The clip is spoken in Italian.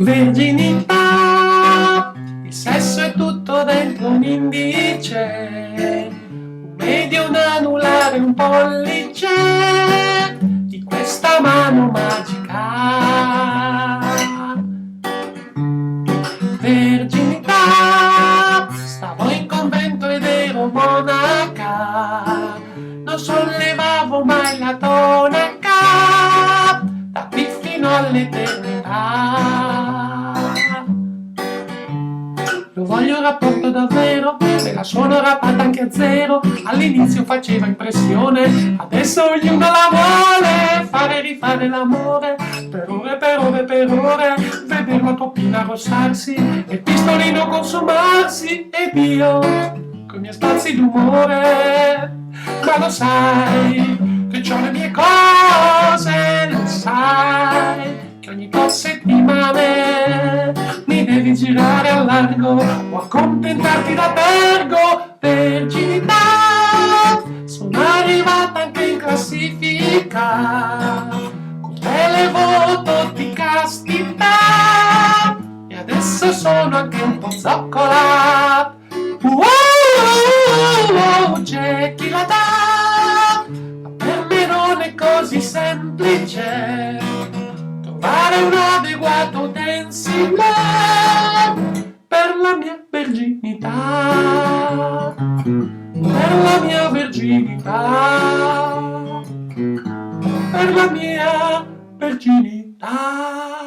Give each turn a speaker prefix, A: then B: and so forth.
A: Verginità, il sesso è tutto dentro un indice, un medio, un anulare, un pollice di questa mano magica. Verginità, stavo in convento ed ero monaca, non sollevavo mai la tonaca, da qui fino all'eternità. Lo voglio un rapporto davvero, me la suono rapata anche a zero. All'inizio faceva impressione, adesso ognuno la vuole fare e rifare l'amore, per ore, per ore, per ore, vedere la poppina rossarsi e il pistolino consumarsi, ed io con i miei spazi d'umore. Ma lo sai che c'ho le mie cose, lo sai che ogni tot settimane mi devi girare al largo o accontentarti da tergo. Verginità, sono arrivata anche in classifica, con televoto di castità, e adesso sono anche un po' zoccola. C'è chi la dà, ma per me non è così semplice trovare un adeguato utensile per la mia verginità, per la mia verginità, per la mia verginità.